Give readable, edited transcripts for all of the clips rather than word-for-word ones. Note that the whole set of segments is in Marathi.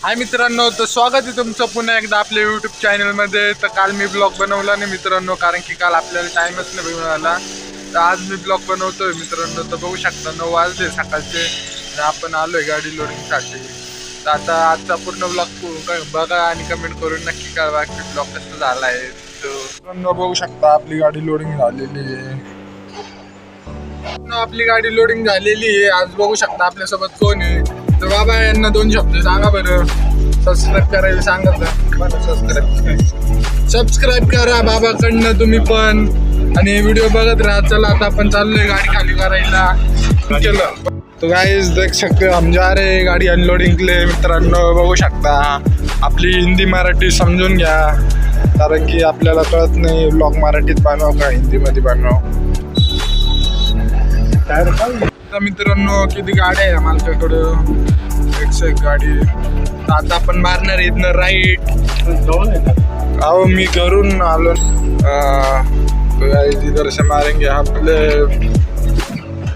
हाय मित्रांनो, तर स्वागत आहे तुमचं पुन्हा एकदा आपल्या यूट्यूब चॅनलमध्ये. तर काल मी ब्लॉग बनवला नाही मित्रांनो, कारण की काल आपल्याला टाईमच नाही मिळाला. तर आज मी ब्लॉग बनवतोय मित्रांनो. तर बघू शकता 9 वाजले सकाळचे आणि आपण आलोय गाडी लोडिंगसाठी. तर आता आजचा पूर्ण ब्लॉग बघा आणि कमेंट करून नक्की कळवा की ब्लॉग कसं झाला आहे. तर मित्रांनो बघू शकता आपली गाडी लोडिंग झालेली आहे. आपली गाडी लोडिंग झालेली आहे. आज बघू शकता आपल्यासोबत कोण आहे. तर बाबा यांना 2 शब्द सांगा बरं. सबस्क्राईब करायला सांगत सबस्क्राईब करा बाबाकडनं तुम्ही पण, आणि व्हिडिओ बघत राहा. चला आता आपण चाललोय गाडी खाली करायला. चलो तो गाइस देख सकते हो हम जा रहे गाडी अनलोडिंग के लिए. मित्रांनो बघू शकता आपली हिंदी मराठी समजून घ्या, कारण की आपल्याला कळत नाही ब्लॉग मराठीत बनव का हिंदीमध्ये बनव. तर मित्रांनो किती गाड्या आहे मालकाकडं, एक गाडी. आता आपण मारणार इथनं राईट. अहो मी घरून आलो. इधर से मारेंगे आपले.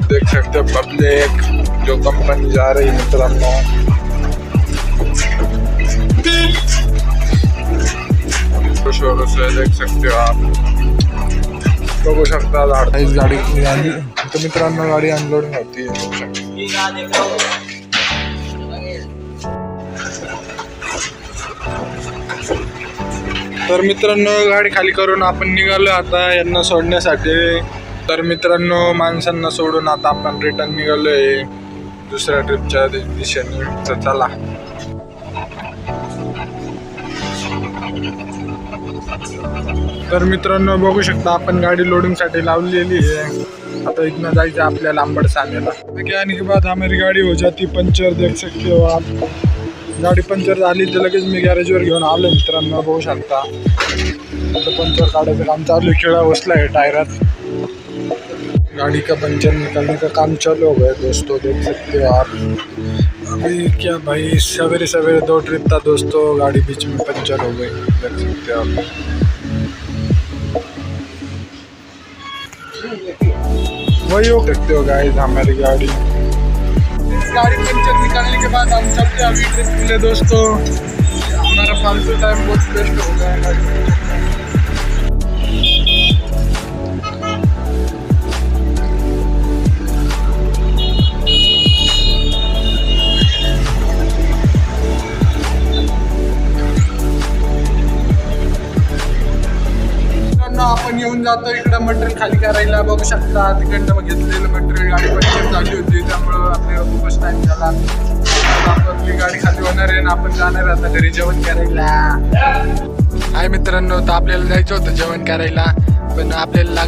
देख सकते हो पब्लिक जो कंपनी जा रही है मित्रांनो. शोर से देख सकते हो आप, बघू शकता गाडी. तर मित्रांनो गाडी अनलोडिंग होती आहे. तर मित्रांनो गाडी खाली करून आपण निघालो आता यांना सोडण्यासाठी. तर मित्रांनो माणसांना सोडून आता आपण रिटर्न निघालोय दुसऱ्या ट्रिपच्या दिशेने. तर चला. तर मित्रांनो बघू शकता आपण गाडी लोडिंग साठी लावलेली आहे. आता इतना जायचं आपल्याला आंबट सांगायला. आने के बाद हमारी गाड़ी हो जाती पंचर. देख सकते हो आप, गाडी पंचर झाली तर लगेच मी गॅरेजवर घेऊन आलो मित्रांनो. बघू शकता आता पंचर काढायचं काम चालू आहे. खिळा बसला है टायरात. गाड़ी का पंचर निकालने का काम चालू हो गया दोस्तों. देख सकते हो आप अभी क्या भाई, सवेरे सवेरे 2 ट्रिप था दोस्तों, गाड़ी बीच में पंचर हो गई. देख सकते हो आप. वही हो सकते हो गाइस हमारी गाड़ी. इस गाड़ी पंचर निकालने के बाद हम चलते अभी ट्रिप के लिए दोस्तों. हमारा फालतू टाइम बहुत वेस्ट हो गया है गाड़ी. आपण येऊन जातो इकडं मटेरियल खाली करायला. बघू शकता तिकडनं घेतलेलं मटेरियल गाडी पंचर झाली होती, त्यामुळं आपल्याला खूपच टाइम झाला. आपली गाडी खाली होणार आहे आणि आपण जाणार आता घरी जेवण करायला. हाय मित्रांनो, तर आपल्याला जायचं होतं जेवण करायला, पण आपल्याला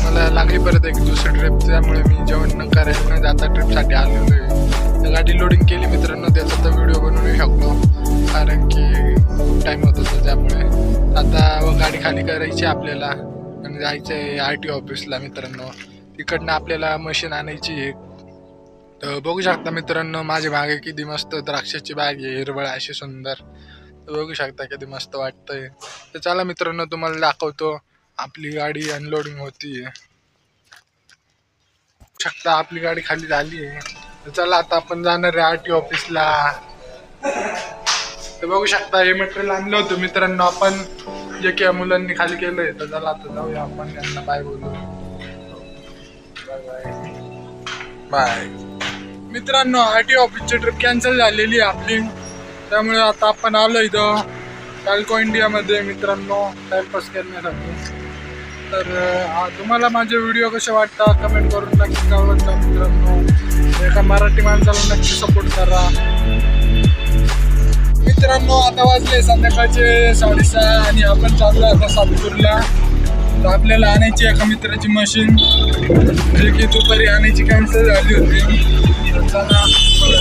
मला लागली परत एक दुसरी ट्रिप, त्यामुळे मी जेवण न करायला न जाता ट्रिपसाठी आलेलो आहे. तर गाडी लोडिंग केली मित्रांनो, त्याचा तर व्हिडिओ बनवू शकतो कारण की खूप टाईम होत होता. त्यामुळे आता गाडी खाली करायची आपल्याला आणि जायचं आहे RTO ऑफिसला मित्रांनो. तिकडनं आपल्याला मशीन आणायची आहे. तर बघू शकता मित्रांनो माझी बाग किती मस्त द्राक्षाची बाग आहे, हिरवळ अशी सुंदर. तर बघू शकता किती मस्त वाटतंय. तर चला मित्रांनो तुम्हाला दाखवतो. आपली गाडी अनलोडिंग होती आहे. शकता आपली गाडी खाली झाली आहे. तर चला आता आपण जाणार आहे RTO ऑफिसला. तर बघू शकता हे मटेरियल आणलं होतं मित्रांनो आपण, जे की मुलांनी खाली केलंय. तर चला आता जाऊया आपण त्यांना बाय बोलू. बाय बाय मित्रांनो. RTO ऑफिसची ट्रिप कॅन्सल झालेली आहे आपली, त्यामुळे आता आपण आलो इथं कॅल्को इंडियामध्ये मित्रांनो टाइमपास करण्यासाठी. तर तुम्हाला माझे व्हिडिओ कसे वाटतात कमेंट करून नक्की कळवत जा मित्रांनो. एका मराठी माणसाला नक्की सपोर्ट करा मित्रांनो. आता वाजले संध्याकाळचे 6:30 आणि आपण चाललो आता सातपूरला. तर आपल्याला आणायची एका मित्राची मशीन, जे की दुपारी आणायची कॅन्सल झाली होती. तर चला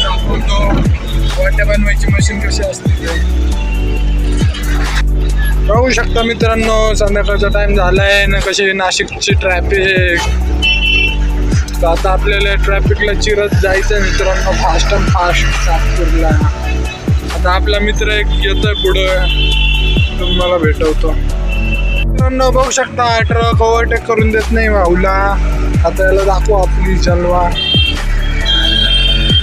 दाखवतो वाट्या बनवायची मशीन कशी असते ते. बघू शकता मित्रांनो संध्याकाळचा टाइम झालाय ना, कशी नाशिकची ट्रॅफिक. तर आता आपल्याला ट्रॅफिकला चिरत जायचं मित्रांनो, फास्ट अँड फास्ट सातपूरला. आता आपला मित्र एक येतोय पुढं, तुम्हाला भेटवतो मित्रांनो. बघू शकता ट्रक ओव्हरटेक करून देत नाही भाऊला. आता याला दाखवू आपली चलवा.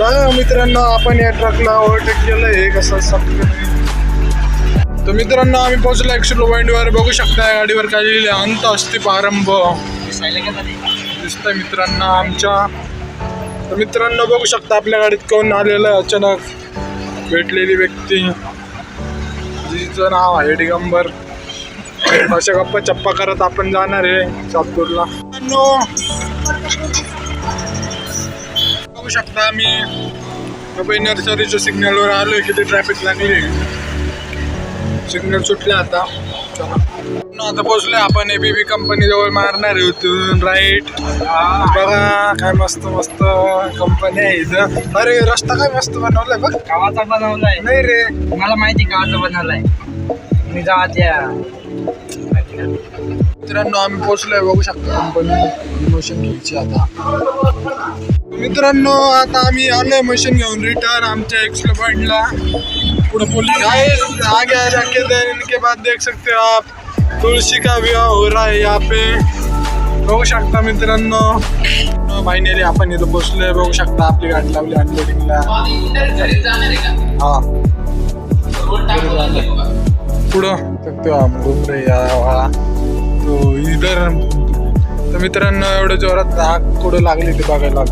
बघा मित्रांनो, आपण या ट्रकला ओव्हरटेक केलंय कसं सपकन. तर मित्रांनो आम्ही पोहोचलो एक्सप्लो पॉईंटवर. बघू शकता या गाडीवर काय लिहिले, अंत असते प्रारंभ दिसतंय मित्रांनो आमच्या. तर मित्रांनो बघू शकता आपल्या गाडीत कोण आलेलं आहे अचानक भेटलेली व्यक्ती, जिचं नाव आहे दिगंबर. अशा गप्पा चप्पा करत आपण जाणार आहे सातपूरला. बघू शकता आम्ही मुंबई नर्सरीच्या सिग्नलवर आलोय. किती ट्रॅफिक लागली, सिग्नल सुटले आता. आता पोहोचलोय आपण एबीबी कंपनी जवळ. मारणार आहे उतरून राईट. बघा काय मस्त मस्त कंपनी आहे इथं. अरे रस्ता काय मस्त बनवलाय बघ. गावाचा बनवलाय नाही रे, मला माहिती गावाचा बनवलाय. मी गावाच्या मित्रांनो आम्ही पोहोचलोय. बघू शकता कंपनी मशीन घ्यायची आता. मित्रांनो आता आम्ही आलोय मशीन घेऊन रिटर्न आमच्या एक्सप्लो पॉइंटला. पूरा पुलिस आगे रखे थे. इनके बाद देख सकते हो आप तुलसी का विवाह हो रहा है यहाँ पे. बघू शकता मित्रांनो फायनली आपण इथं पोहोचलोय. बघू शकता आपली गाडी लावली अनलोडिंगला. हा पुढं सकते हम घूम रहे तो इधर. तर मित्रांनो एवढं जोरात आग कुठं लागली ते बघायला.